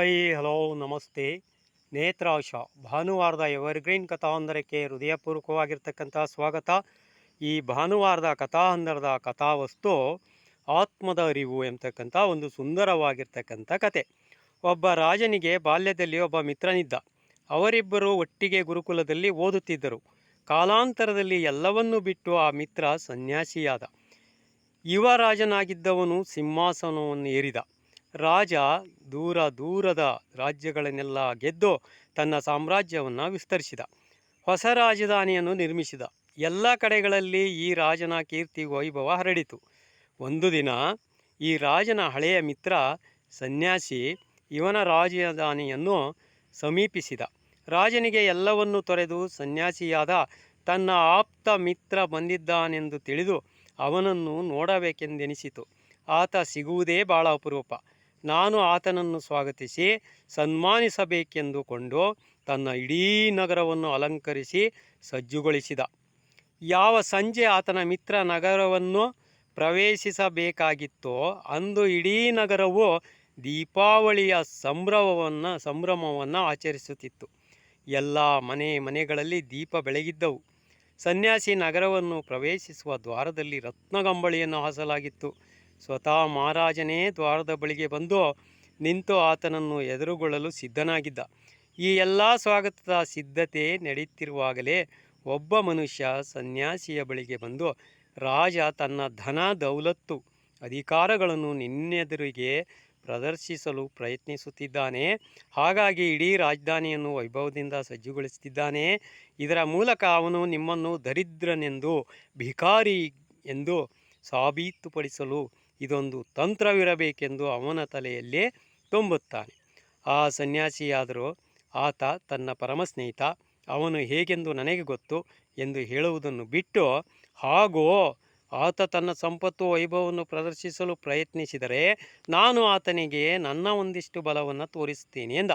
Hi hello ನಮಸ್ತೆ. ನೇತ್ರಾಶ ಭಾನುವಾರದ evergreen ಕಥಾಹಂದರಕ್ಕೆ ಹೃದಯಪೂರ್ವಕವಾಗಿರ್ತಕ್ಕಂಥ ಸ್ವಾಗತ. ಈ ಭಾನುವಾರದ ಕಥಾಹಂದರದ ಕಥಾವಸ್ತು ಆತ್ಮದ ಅರಿವು ಎಂಬತಕ್ಕಂಥ ಒಂದು ಸುಂದರವಾಗಿರ್ತಕ್ಕಂಥ ಕತೆ. ಒಬ್ಬ ರಾಜನಿಗೆ ಬಾಲ್ಯದಲ್ಲಿ ಒಬ್ಬ ಮಿತ್ರನಿದ್ದ. ಅವರಿಬ್ಬರು ಒಟ್ಟಿಗೆ ಗುರುಕುಲದಲ್ಲಿ ಓದುತ್ತಿದ್ದರು. ಕಾಲಾಂತರದಲ್ಲಿ ಎಲ್ಲವನ್ನೂ ಬಿಟ್ಟು ಆ ಮಿತ್ರ ಸನ್ಯಾಸಿಯಾದ. ಯುವ ರಾಜನಾಗಿದ್ದವನು ಸಿಂಹಾಸನವನ್ನು ಏರಿದ. ರಾಜ ದೂರ ದೂರದ ರಾಜ್ಯಗಳನ್ನೆಲ್ಲ ಗೆದ್ದು ತನ್ನ ಸಾಮ್ರಾಜ್ಯವನ್ನು ವಿಸ್ತರಿಸಿದ. ಹೊಸ ರಾಜಧಾನಿಯನ್ನು ನಿರ್ಮಿಸಿದ. ಎಲ್ಲ ಕಡೆಗಳಲ್ಲಿ ಈ ರಾಜನ ಕೀರ್ತಿ ವೈಭವ ಹರಡಿತು. ಒಂದು ದಿನ ಈ ರಾಜನ ಹಳೆಯ ಮಿತ್ರ ಸನ್ಯಾಸಿ ಇವನ ರಾಜಧಾನಿಯನ್ನು ಸಮೀಪಿಸಿದ. ರಾಜನಿಗೆ ಎಲ್ಲವನ್ನೂ ತೊರೆದು ಸನ್ಯಾಸಿಯಾದ ತನ್ನ ಆಪ್ತ ಮಿತ್ರ ಬಂದಿದ್ದಾನೆಂದು ತಿಳಿದು ಅವನನ್ನು ನೋಡಬೇಕೆಂದೆನಿಸಿತು. ಆತ ಸಿಗುವುದೇ ಬಹಳ ಅಪರೂಪ. ನಾನು ಆತನನ್ನು ಸ್ವಾಗತಿಸಿ ಸನ್ಮಾನಿಸಬೇಕೆಂದುಕೊಂಡು ತನ್ನ ಇಡೀ ನಗರವನ್ನು ಅಲಂಕರಿಸಿ ಸಜ್ಜುಗೊಳಿಸಿದ. ಯಾವ ಸಂಜೆ ಆತನ ಮಿತ್ರ ನಗರವನ್ನು ಪ್ರವೇಶಿಸಬೇಕಾಗಿತ್ತೋ ಅಂದು ಇಡೀ ನಗರವು ದೀಪಾವಳಿಯ ಸಂಭ್ರಮವನ್ನು ಆಚರಿಸುತ್ತಿತ್ತು. ಎಲ್ಲ ಮನೆಗಳಲ್ಲಿ ದೀಪ ಬೆಳಗಿದ್ದವು. ಸನ್ಯಾಸಿ ನಗರವನ್ನು ಪ್ರವೇಶಿಸುವ ದ್ವಾರದಲ್ಲಿ ರತ್ನಗಂಬಳಿಯನ್ನು ಹಾಸಲಾಗಿತ್ತು. ಸ್ವತಃ ಮಹಾರಾಜನೇ ದ್ವಾರದ ಬಳಿಗೆ ಬಂದು ನಿಂತು ಆತನನ್ನು ಎದುರುಗೊಳ್ಳಲು ಸಿದ್ಧನಾಗಿದ್ದ. ಈ ಎಲ್ಲ ಸ್ವಾಗತದ ಸಿದ್ಧತೆ ನಡೆಯುತ್ತಿರುವಾಗಲೇ ಒಬ್ಬ ಮನುಷ್ಯ ಸನ್ಯಾಸಿಯ ಬಳಿಗೆ ಬಂದು, ರಾಜ ತನ್ನ ಧನ ದೌಲತ್ತು ಅಧಿಕಾರಗಳನ್ನು ನಿನ್ನೆದುರಿಗೆ ಪ್ರದರ್ಶಿಸಲು ಪ್ರಯತ್ನಿಸುತ್ತಿದ್ದಾನೆ. ಹಾಗಾಗಿ ಇಡೀ ರಾಜಧಾನಿಯನ್ನು ವೈಭವದಿಂದ ಸಜ್ಜುಗೊಳಿಸುತ್ತಿದ್ದಾನೆ. ಇದರ ಮೂಲಕ ಅವನು ನಿಮ್ಮನ್ನು ದರಿದ್ರನೆಂದು, ಭಿಕಾರಿ ಎಂದು ಸಾಬೀತುಪಡಿಸಲು ಇದೊಂದು ತಂತ್ರವಿರಬೇಕೆಂದು ಅವನ ತಲೆಯಲ್ಲೇ ತುಂಬುತ್ತಾನೆ. ಆ ಸನ್ಯಾಸಿಯಾದರೂ ಆತ ತನ್ನ ಪರಮ ಸ್ನೇಹಿತ, ಅವನು ಹೇಗೆಂದು ನನಗೆ ಗೊತ್ತು ಎಂದು ಹೇಳುವುದನ್ನು ಬಿಟ್ಟು, ಹಾಗೋ ಆತ ತನ್ನ ಸಂಪತ್ತು ವೈಭವವನ್ನು ಪ್ರದರ್ಶಿಸಲು ಪ್ರಯತ್ನಿಸಿದರೆ ನಾನು ಆತನಿಗೆ ನನ್ನ ಒಂದಿಷ್ಟು ಬಲವನ್ನು ತೋರಿಸುತ್ತೇನೆ ಎಂದ.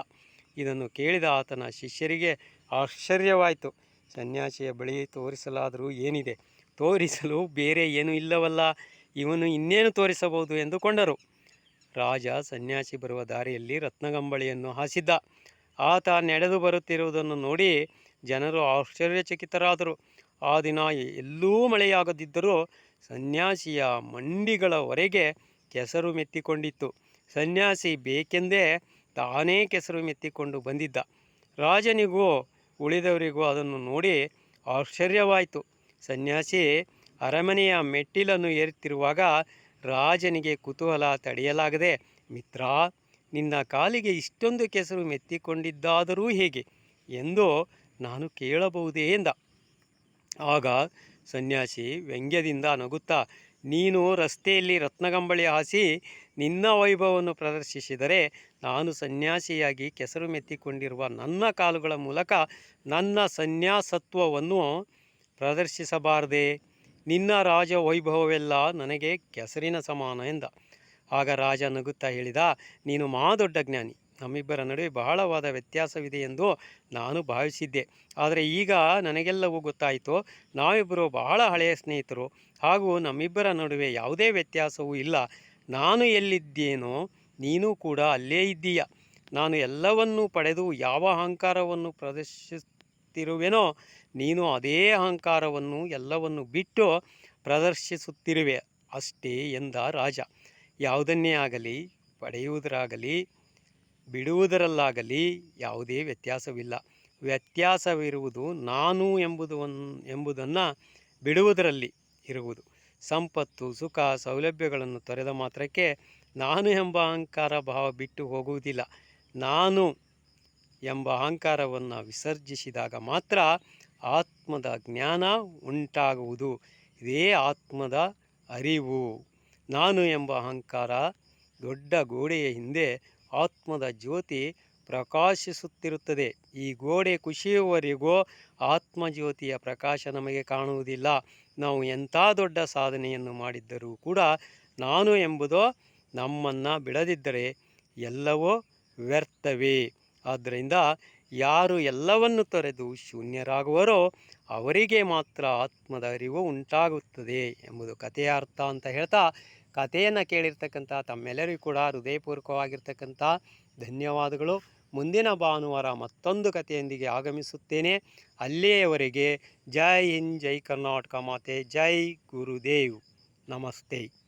ಇದನ್ನು ಕೇಳಿದ ಆತನ ಶಿಷ್ಯರಿಗೆ ಆಶ್ಚರ್ಯವಾಯಿತು. ಸನ್ಯಾಸಿಯ ಬಳಿ ತೋರಿಸಲಾದರೂ ಏನಿದೆ, ತೋರಿಸಲು ಬೇರೆ ಏನೂ ಇಲ್ಲವಲ್ಲ, ಇವನು ಇನ್ನೇನು ತೋರಿಸಬಹುದು ಎಂದುಕೊಂಡರು. ರಾಜ ಸನ್ಯಾಸಿ ಬರುವ ದಾರಿಯಲ್ಲಿ ರತ್ನಗಂಬಳಿಯನ್ನು ಹಾಸಿದ್ದ. ಆತ ನಡೆದು ಬರುತ್ತಿರುವುದನ್ನು ನೋಡಿ ಜನರು ಆಶ್ಚರ್ಯಚಕಿತರಾದರು. ಆ ದಿನ ಎಲ್ಲೂ ಮಳೆಯಾಗದಿದ್ದರೂ ಸನ್ಯಾಸಿಯ ಮಂಡಿಗಳವರೆಗೆ ಕೆಸರು ಮೆತ್ತಿಕೊಂಡಿತ್ತು. ಸನ್ಯಾಸಿ ಬೇಕೆಂದೇ ತಾನೇ ಕೆಸರು ಮೆತ್ತಿಕೊಂಡು ಬಂದಿದ್ದ. ರಾಜನಿಗೂ ಉಳಿದವರಿಗೂ ಅದನ್ನು ನೋಡಿ ಆಶ್ಚರ್ಯವಾಯಿತು. ಸನ್ಯಾಸಿ ಅರಮನೆಯ ಮೆಟ್ಟಿಲನ್ನು ಏರುತ್ತಿರುವಾಗ ರಾಜನಿಗೆ ಕುತೂಹಲ ತಡೆಯಲಾಗದೆ, ಮಿತ್ರ, ನಿನ್ನ ಕಾಲಿಗೆ ಇಷ್ಟೊಂದು ಕೆಸರು ಮೆತ್ತಿಕೊಂಡಿದ್ದಾದರೂ ಹೇಗೆ ಎಂದು ನಾನು ಕೇಳಬಹುದೇ ಎಂದ. ಆಗ ಸನ್ಯಾಸಿ ವ್ಯಂಗ್ಯದಿಂದ ನಗುತ್ತಾ, ನೀನು ರಸ್ತೆಯಲ್ಲಿ ರತ್ನಗಂಬಳಿ ಹಾಸಿ ನಿನ್ನ ವೈಭವವನ್ನು ಪ್ರದರ್ಶಿಸಿದರೆ ನಾನು ಸನ್ಯಾಸಿಯಾಗಿ ಕೆಸರು ಮೆತ್ತಿಕೊಂಡಿರುವ ನನ್ನ ಕಾಲುಗಳ ಮೂಲಕ ನನ್ನ ಸನ್ಯಾಸತ್ವವನ್ನು ಪ್ರದರ್ಶಿಸಬಾರದೆ? ನಿನ್ನ ರಾಜ ವೈಭವವೆಲ್ಲ ನನಗೆ ಕೆಸರಿನ ಸಮಾನ ಎಂದ. ಆಗ ರಾಜ ನಗುತ್ತಾ ಹೇಳಿದ, ನೀನು ದೊಡ್ಡ ಜ್ಞಾನಿ. ನಮ್ಮಿಬ್ಬರ ನಡುವೆ ಬಹಳವಾದ ವ್ಯತ್ಯಾಸವಿದೆ ಎಂದು ನಾನು ಭಾವಿಸಿದ್ದೆ. ಆದರೆ ಈಗ ನನಗೆಲ್ಲವೂ ಗೊತ್ತಾಯಿತು. ನಾವಿಬ್ಬರು ಬಹಳ ಹಳೆಯ ಸ್ನೇಹಿತರು, ಹಾಗೂ ನಮ್ಮಿಬ್ಬರ ನಡುವೆ ಯಾವುದೇ ವ್ಯತ್ಯಾಸವೂ ಇಲ್ಲ. ನಾನು ಎಲ್ಲಿದ್ದೇನೋ ನೀನು ಕೂಡ ಅಲ್ಲೇ ಇದ್ದೀಯ. ನಾನು ಎಲ್ಲವನ್ನೂ ಪಡೆದು ಯಾವ ಅಹಂಕಾರವನ್ನು ಪ್ರದರ್ಶಿಸುತ್ತಿರುವೆನೋ ನೀನು ಅದೇ ಅಹಂಕಾರವನ್ನು ಎಲ್ಲವನ್ನು ಬಿಟ್ಟು ಪ್ರದರ್ಶಿಸುತ್ತಿರುವೆ ಅಷ್ಟೇ ಎಂದ ರಾಜ. ಯಾವುದನ್ನೇ ಆಗಲಿ, ಪಡೆಯುವುದರಾಗಲಿ ಬಿಡುವುದರಲ್ಲಾಗಲಿ ಯಾವುದೇ ವ್ಯತ್ಯಾಸವಿಲ್ಲ. ವ್ಯತ್ಯಾಸವಿರುವುದು ನಾನು ಎಂಬುದನ್ನು ಬಿಡುವುದರಲ್ಲಿ ಇರುವುದು. ಸಂಪತ್ತು, ಸುಖ, ಸೌಲಭ್ಯಗಳನ್ನು ತೊರೆದ ಮಾತ್ರಕ್ಕೆ ನಾನು ಎಂಬ ಅಹಂಕಾರ ಭಾವ ಬಿಟ್ಟು ಹೋಗುವುದಿಲ್ಲ. ನಾನು ಎಂಬ ಅಹಂಕಾರವನ್ನು ವಿಸರ್ಜಿಸಿದಾಗ ಮಾತ್ರ ಆತ್ಮದ ಜ್ಞಾನ ಉಂಟಾಗುವುದು. ಇದೇ ಆತ್ಮದ ಅರಿವು. ನಾನು ಎಂಬ ಅಹಂಕಾರ ದೊಡ್ಡ ಗೋಡೆಯ ಹಿಂದೆ ಆತ್ಮದ ಜ್ಯೋತಿ ಪ್ರಕಾಶಿಸುತ್ತಿರುತ್ತದೆ. ಈ ಗೋಡೆ ಕುಸಿಯುವವರೆಗೂ ಆತ್ಮಜ್ಯೋತಿಯ ಪ್ರಕಾಶ ನಮಗೆ ಕಾಣುವುದಿಲ್ಲ. ನಾವು ಎಂಥ ದೊಡ್ಡ ಸಾಧನೆಯನ್ನು ಮಾಡಿದ್ದರೂ ಕೂಡ ನಾನು ಎಂಬುದು ನಮ್ಮನ್ನು ಬಿಡದಿದ್ದರೆ ಎಲ್ಲವೂ ವ್ಯರ್ಥವೇ. ಆದ್ದರಿಂದ ಯಾರು ಎಲ್ಲವನ್ನು ತೊರೆದು ಶೂನ್ಯರಾಗುವರೋ ಅವರಿಗೆ ಮಾತ್ರ ಆತ್ಮದ ಅರಿವು ಉಂಟಾಗುತ್ತದೆ ಎಂಬುದು ಕಥೆಯ ಅರ್ಥ ಅಂತ ಹೇಳ್ತಾ, ಕಥೆಯನ್ನು ಕೇಳಿರ್ತಕ್ಕಂಥ ತಮ್ಮೆಲ್ಲರಿಗೂ ಕೂಡ ಹೃದಯಪೂರ್ವಕವಾಗಿರ್ತಕ್ಕಂಥ ಧನ್ಯವಾದಗಳು. ಮುಂದಿನ ಭಾನುವಾರ ಮತ್ತೊಂದು ಕಥೆಯೊಂದಿಗೆ ಆಗಮಿಸುತ್ತೇನೆ. ಅಲ್ಲಿಯವರೆಗೆ ಜೈ ಹಿಂದ್, ಜೈ ಕರ್ನಾಟಕ ಮಾತೆ, ಜೈ ಗುರುದೇವ್. ನಮಸ್ತೆ.